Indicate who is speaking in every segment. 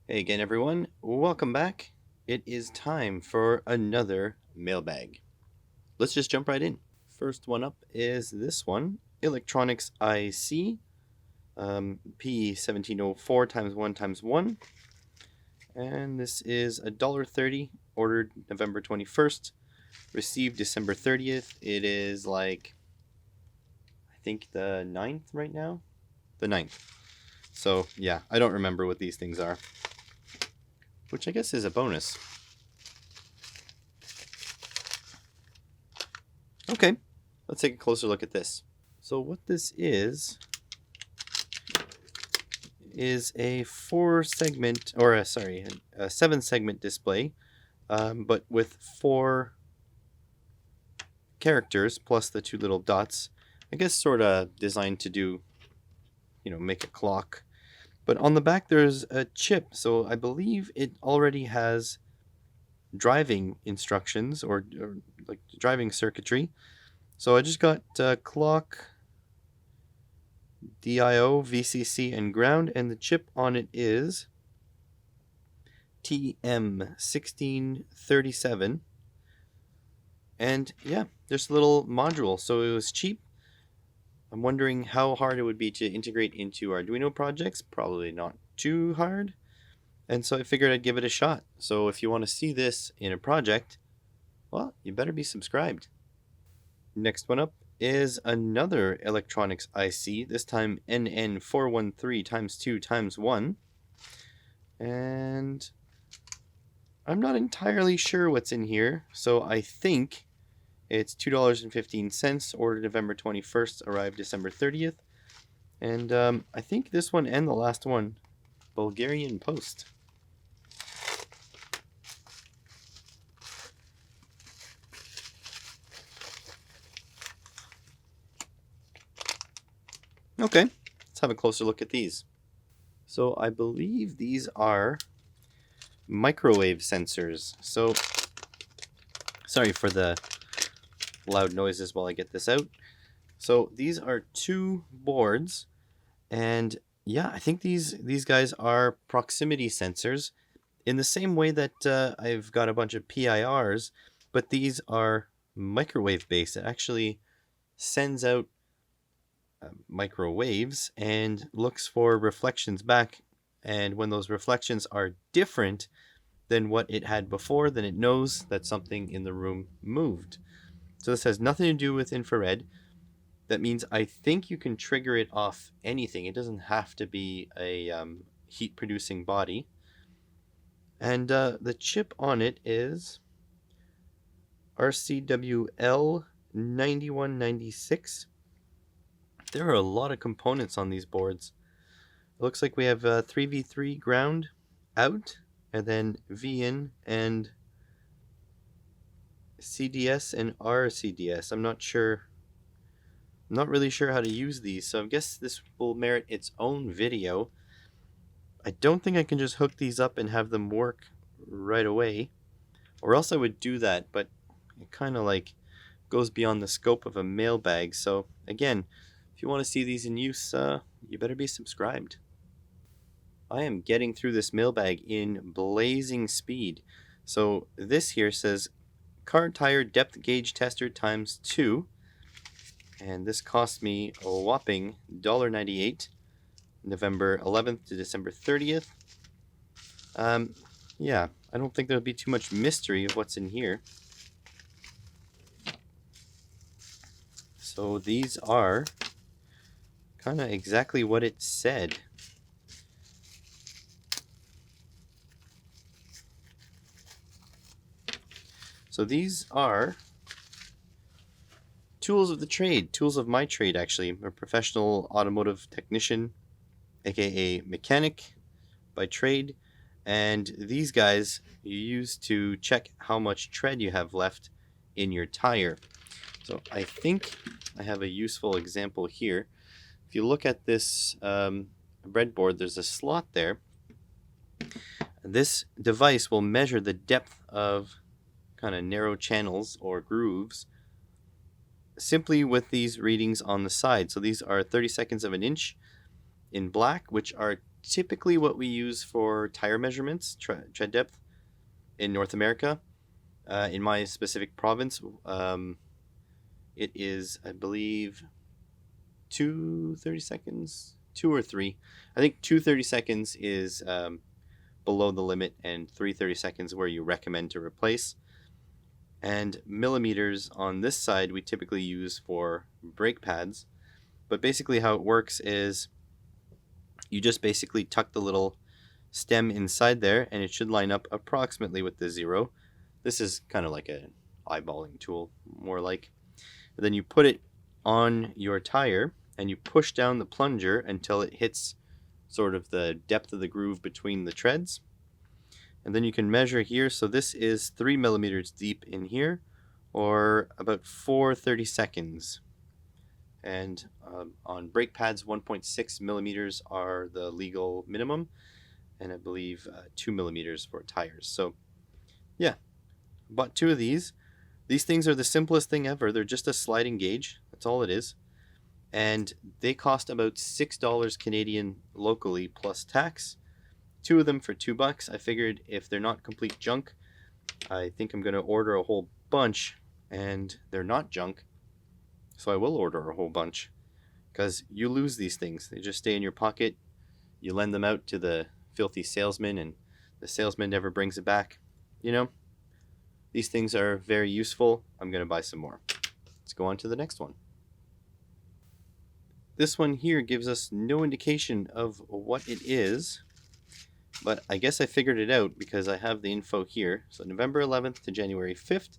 Speaker 1: Hey again, everyone. Welcome back. It is time for another mailbag. Let's just jump right in. First one up is this one Electronics IC P1704 times 1 times 1. And this is $1.30, ordered November 21st, received December 30th. It is like, I think the 9th right now? The 9th. So, yeah, I don't remember what these things are, which I guess is a bonus. Okay, let's take a closer look at this. So what this is a 4-segment, or a 7-segment display, but with 4 characters plus the 2 little dots. I guess sort of designed to do, make a clock. But on the back there's a chip, so I believe it already has driving instructions or like driving circuitry. So I just got clock, DIO, VCC, and ground, and the chip on it is TM1637. And yeah, there's a little module, so it was cheap. I'm wondering how hard it would be to integrate into Arduino projects. Probably not too hard. And so I figured I'd give it a shot. So if you want to see this in a project, well, you better be subscribed. Next one up is another electronics IC, this time NN413 times 2 times 1. And I'm not entirely sure what's in here, so I think it's $2.15, ordered November 21st, arrived December 30th. And I think this one and the last one, Bulgarian Post. Okay, let's have a closer look at these. So I believe these are microwave sensors. So sorry for the loud noises while I get this out. So these are 2 boards, and yeah, I think these guys are proximity sensors in the same way that I've got a bunch of PIRs, but these are microwave based. It actually sends out microwaves and looks for reflections back, and when those reflections are different than what it had before, then it knows that something in the room moved. So this has nothing to do with infrared. That means I think you can trigger it off anything. It doesn't have to be a heat-producing body. And the chip on it is RCWL9196. There are a lot of components on these boards. It looks like we have 3v3 ground out, and then V in and CDS and RCDS. I'm not really sure how to use these, so I guess this will merit its own video. I don't think I can just hook these up and have them work right away, or else I would do that, but it kind of like goes beyond the scope of a mailbag. So again, if you want to see these in use, you better be subscribed. I am getting through this mailbag in blazing speed. So this here says car tire depth gauge tester times 2, and this cost me a whopping $1.98, November 11th to December 30th. Yeah, I don't think there'll be too much mystery of what's in here. So these are kind of exactly what it said. So these are tools of the trade, tools of my trade actually. I'm a professional automotive technician, aka mechanic by trade, and these guys you use to check how much tread you have left in your tire. So I think I have a useful example here. If you look at this breadboard, there's a slot there. This device will measure the depth of kind of narrow channels or grooves simply with these readings on the side. So these are 30 seconds of an inch in black, which are typically what we use for tire measurements, tread depth in North America. In my specific province, it is, I believe, 2 seconds, 2 or 3. I think 2 30 seconds is below the limit, and 3 30 seconds where you recommend to replace. And millimeters on this side we typically use for brake pads. But basically how it works is you just basically tuck the little stem inside there, and it should line up approximately with the 0. This is kind of like an eyeballing tool, more like. And then you put it on your tire, and you push down the plunger until it hits sort of the depth of the groove between the treads. And then you can measure here. So this is 3 millimeters deep in here, or about 4 30 seconds. And on brake pads, 1.6 millimeters are the legal minimum, and I believe 2 millimeters for tires. So yeah, bought 2 of these. These things are the simplest thing ever. They're just a sliding gauge. That's all it is. And they cost about $6 Canadian locally plus tax. 2 of them for $2. I figured if they're not complete junk, I think I'm going to order a whole bunch, and they're not junk. So I will order a whole bunch, because you lose these things. They just stay in your pocket. You lend them out to the filthy salesman, and the salesman never brings it back. You know, these things are very useful. I'm going to buy some more. Let's go on to the next one. This one here gives us no indication of what it is, but I guess I figured it out because I have the info here. So November 11th to January 5th,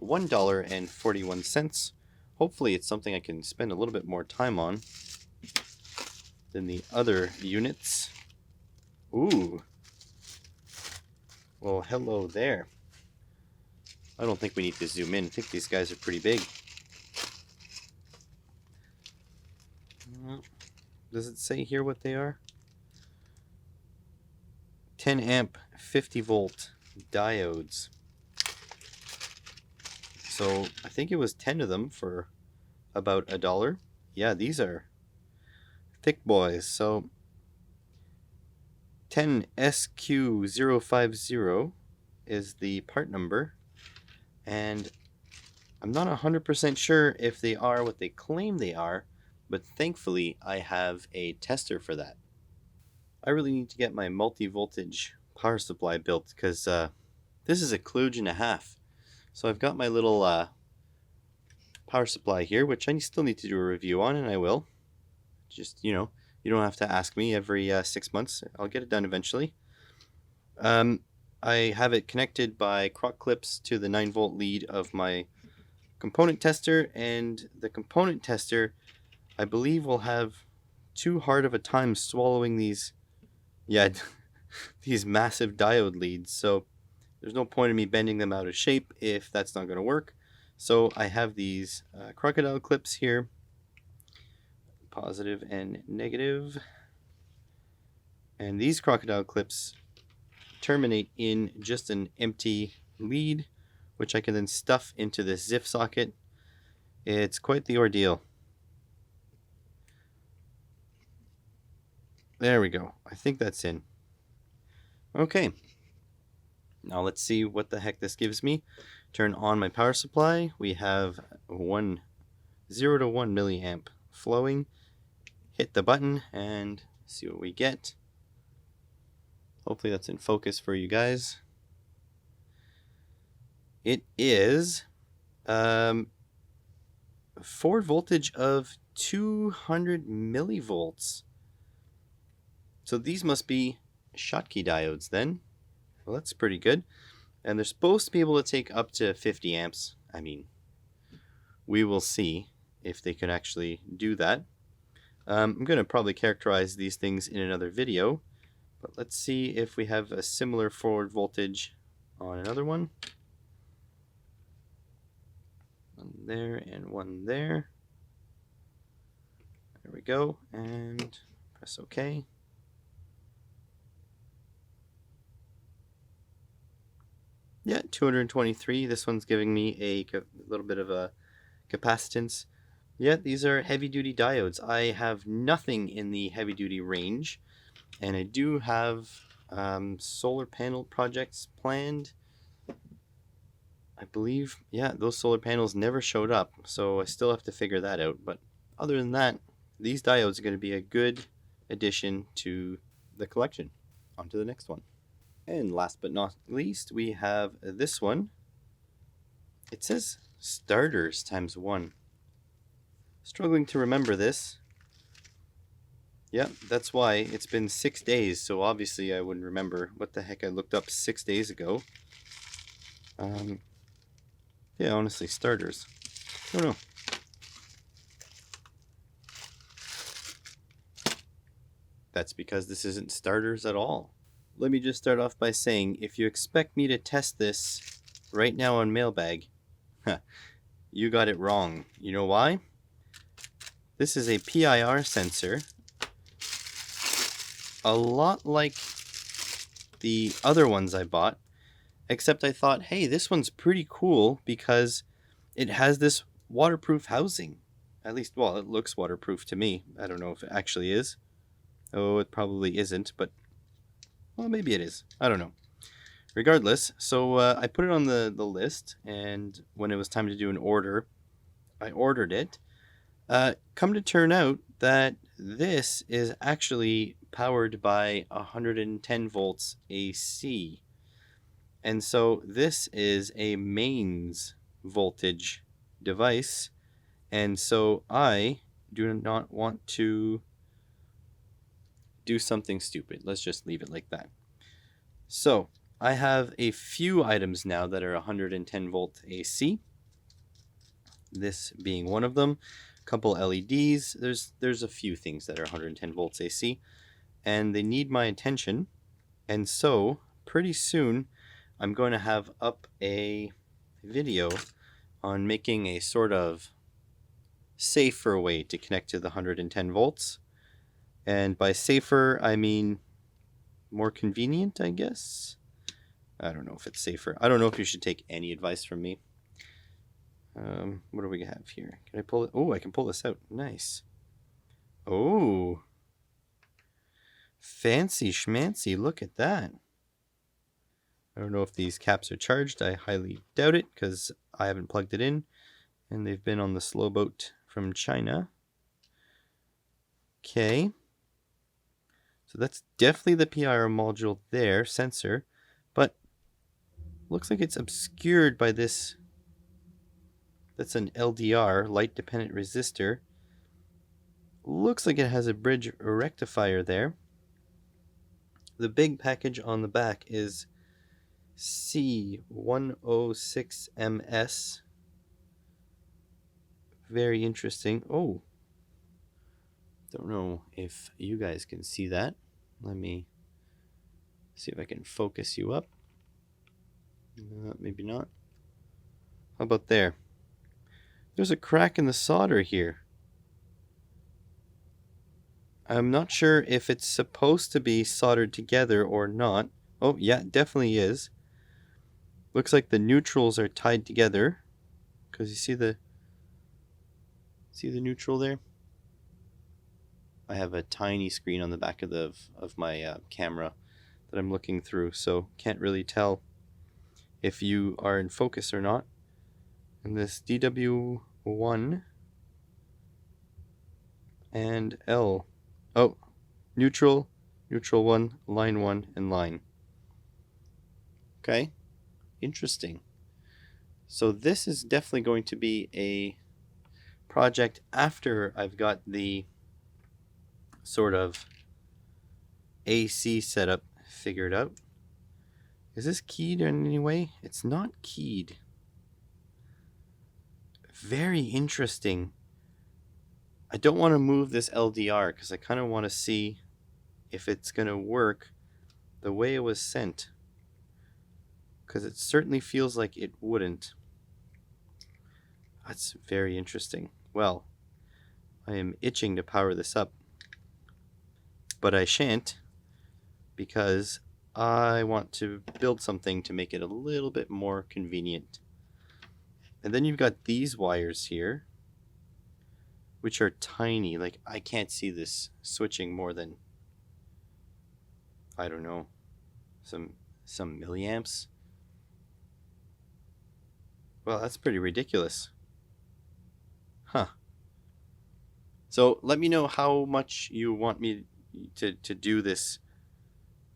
Speaker 1: $1.41. Hopefully it's something I can spend a little bit more time on than the other units. Ooh. Well, hello there. I don't think we need to zoom in. I think these guys are pretty big. Does it say here what they are? 10 amp, 50 volt diodes. So I think it was 10 of them for about $1. Yeah, these are thick boys. So 10SQ050 is the part number, and I'm not 100% sure if they are what they claim they are, but thankfully I have a tester for that. I really need to get my multi-voltage power supply built, because this is a kludge and a half. So I've got my little power supply here, which I still need to do a review on, and I will. Just, you know, you don't have to ask me every 6 months. I'll get it done eventually. I have it connected by croc clips to the 9-volt lead of my component tester, and the component tester, I believe, will have too hard of a time swallowing these, these massive diode leads. So there's no point in me bending them out of shape if that's not going to work. So I have these crocodile clips here, positive and negative. And these crocodile clips terminate in just an empty lead, which I can then stuff into this ZIF socket. It's quite the ordeal. There we go. I think that's in. Okay. Now let's see what the heck this gives me. Turn on my power supply. We have 0 to 1 milliamp flowing. Hit the button and see what we get. Hopefully that's in focus for you guys. It is forward voltage of 200 millivolts. So these must be Schottky diodes then. Well, that's pretty good. And they're supposed to be able to take up to 50 amps. I mean, we will see if they can actually do that. I'm going to probably characterize these things in another video, but let's see if we have a similar forward voltage on another one. One there and one there. There we go, and press OK. Yeah, 223. This one's giving me a little bit of a capacitance. Yeah, these are heavy-duty diodes. I have nothing in the heavy-duty range. And I do have solar panel projects planned. I believe, yeah, those solar panels never showed up, so I still have to figure that out. But other than that, these diodes are going to be a good addition to the collection. On to the next one. And last but not least, we have this one. It says starters times 1. Struggling to remember this. Yep, that's why. It's been 6 days, so obviously I wouldn't remember what the heck I looked up 6 days ago. Yeah, honestly, starters. I don't know. That's because this isn't starters at all. Let me just start off by saying, if you expect me to test this right now on Mailbag, you got it wrong. You know why? This is a PIR sensor, a lot like the other ones I bought, except I thought, hey, this one's pretty cool because it has this waterproof housing. At least, well, it looks waterproof to me. I don't know if it actually is. Oh, it probably isn't, but, well, maybe it is. I don't know. Regardless, so I put it on the list, and when it was time to do an order, I ordered it. Come to turn out that this is actually powered by 110 volts AC. And so this is a mains voltage device. And so I do not want to do something stupid. Let's just leave it like that. So I have a few items now that are 110 volt AC. This being one of them. A couple LEDs. There's a few things that are 110 volts AC. And they need my attention. And so pretty soon I'm going to have up a video on making a sort of safer way to connect to the 110 volts. And by safer, I mean more convenient, I guess. I don't know if it's safer. I don't know if you should take any advice from me. What do we have here? Can I pull it? Oh, I can pull this out. Nice. Oh. Fancy schmancy. Look at that. I don't know if these caps are charged. I highly doubt it because I haven't plugged it in. And they've been on the slow boat from China. Okay. So that's definitely the PIR module there, sensor. But looks like it's obscured by this. That's an LDR, light dependent resistor. Looks like it has a bridge rectifier there. The big package on the back is C106MS. Very interesting. Oh, don't know if you guys can see that. Let me see if I can focus you up. Maybe not. How about there? There's a crack in the solder here. I'm not sure if it's supposed to be soldered together or not. Oh, yeah, it definitely is. Looks like the neutrals are tied together. Because you see the neutral there? I have a tiny screen on the back of my camera that I'm looking through, so can't really tell if you are in focus or not. And this DW1 and L. Oh, neutral, neutral 1, line 1, and line. Okay, interesting. So this is definitely going to be a project after I've got the sort of AC setup figured out. Is this keyed in any way? It's not keyed. Very interesting. I don't want to move this LDR because I kind of want to see if it's going to work the way it was sent. Because it certainly feels like it wouldn't. That's very interesting. Well, I am itching to power this up. But I shan't because I want to build something to make it a little bit more convenient. And then you've got these wires here, which are tiny. Like, I can't see this switching more than I don't know, some milliamps. Well, that's pretty ridiculous. Huh. So let me know how much you want me to do this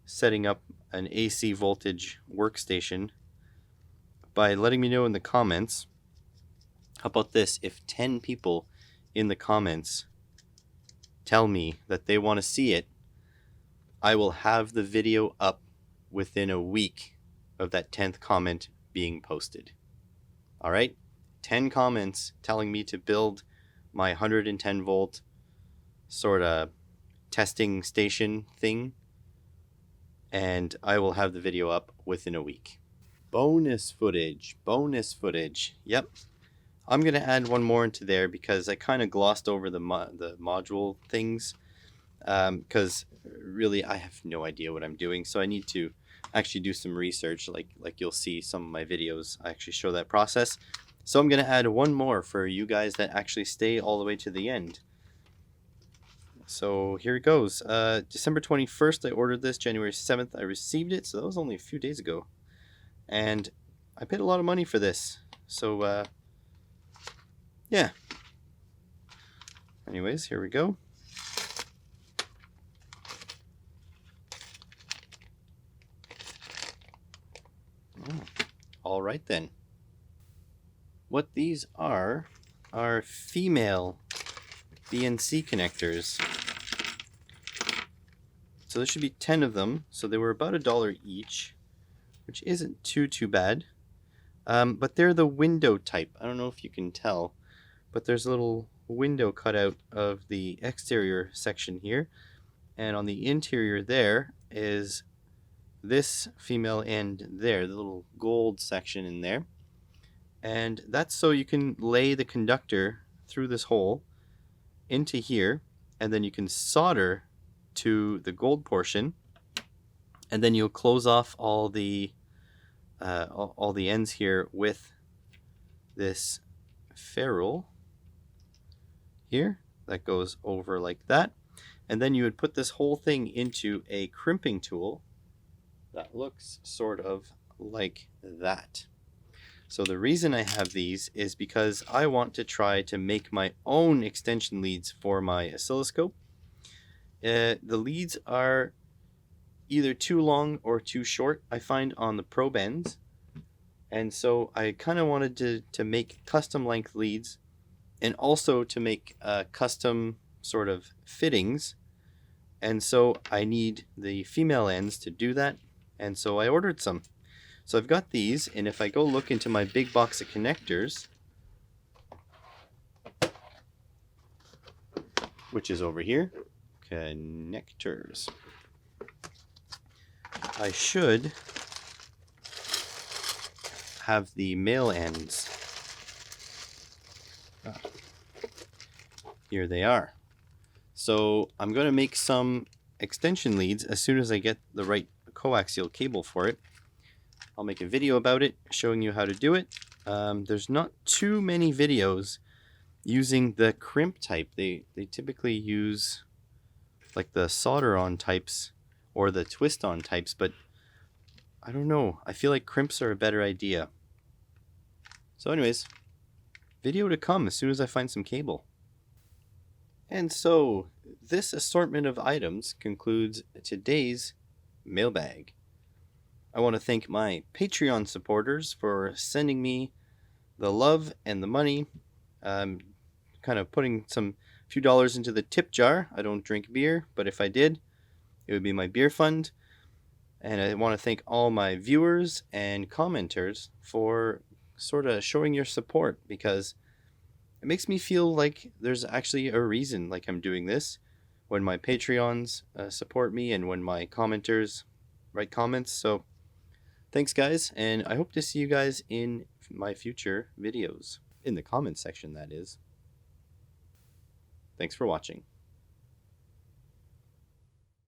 Speaker 1: setting up an AC voltage workstation by letting me know in the comments. How about this? If 10 people in the comments tell me that they want to see it, I will have the video up within a week of that 10th comment being posted. All right? 10 comments telling me to build my 110 volt sort of testing station thing, and I will have the video up within a week. Bonus footage. Yep. I'm going to add one more into there because I kind of glossed over the module things, because really I have no idea what I'm doing, so I need to actually do some research. Like you'll see some of my videos, I actually show that process. So I'm going to add one more for you guys that actually stay all the way to the end. So here it goes. December 21st I ordered this, January 7th I received it, so that was only a few days ago. And I paid a lot of money for this. So yeah. Anyways, here we go. All right then. What these are female BNC connectors. So there should be 10 of them. So they were about $1 each, which isn't too bad. But they're the window type. I don't know if you can tell, but there's a little window cut out of the exterior section here. And on the interior there is this female end there, the little gold section in there. And that's so you can lay the conductor through this hole into here, and then you can solder to the gold portion, and then you'll close off all the ends here with this ferrule here that goes over like that. And then you would put this whole thing into a crimping tool that looks sort of like that. So the reason I have these is because I want to try to make my own extension leads for my oscilloscope. The leads are either too long or too short, I find, on the probe ends. And so I kind of wanted to make custom length leads, and also to make custom sort of fittings. And so I need the female ends to do that. And so I ordered some. So I've got these, and if I go look into my big box of connectors, which is over here, connectors, I should have the male ends. Here they are. So I'm going to make some extension leads as soon as I get the right coaxial cable for it. I'll make a video about it, showing you how to do it. There's not too many videos using the crimp type. They typically use like the solder on types or the twist on types, but I don't know. I feel like crimps are a better idea. So anyways, video to come as soon as I find some cable. And so this assortment of items concludes today's mailbag. I want to thank my Patreon supporters for sending me the love and the money. Kind of putting some few dollars into the tip jar. I don't drink beer, but if I did, it would be my beer fund. And I want to thank all my viewers and commenters for sort of showing your support, because it makes me feel like there's actually a reason like I'm doing this. When my Patreons support me, and when my commenters write comments. So thanks guys, and I hope to see you guys in my future videos. In the comments section, that is. Thanks for watching.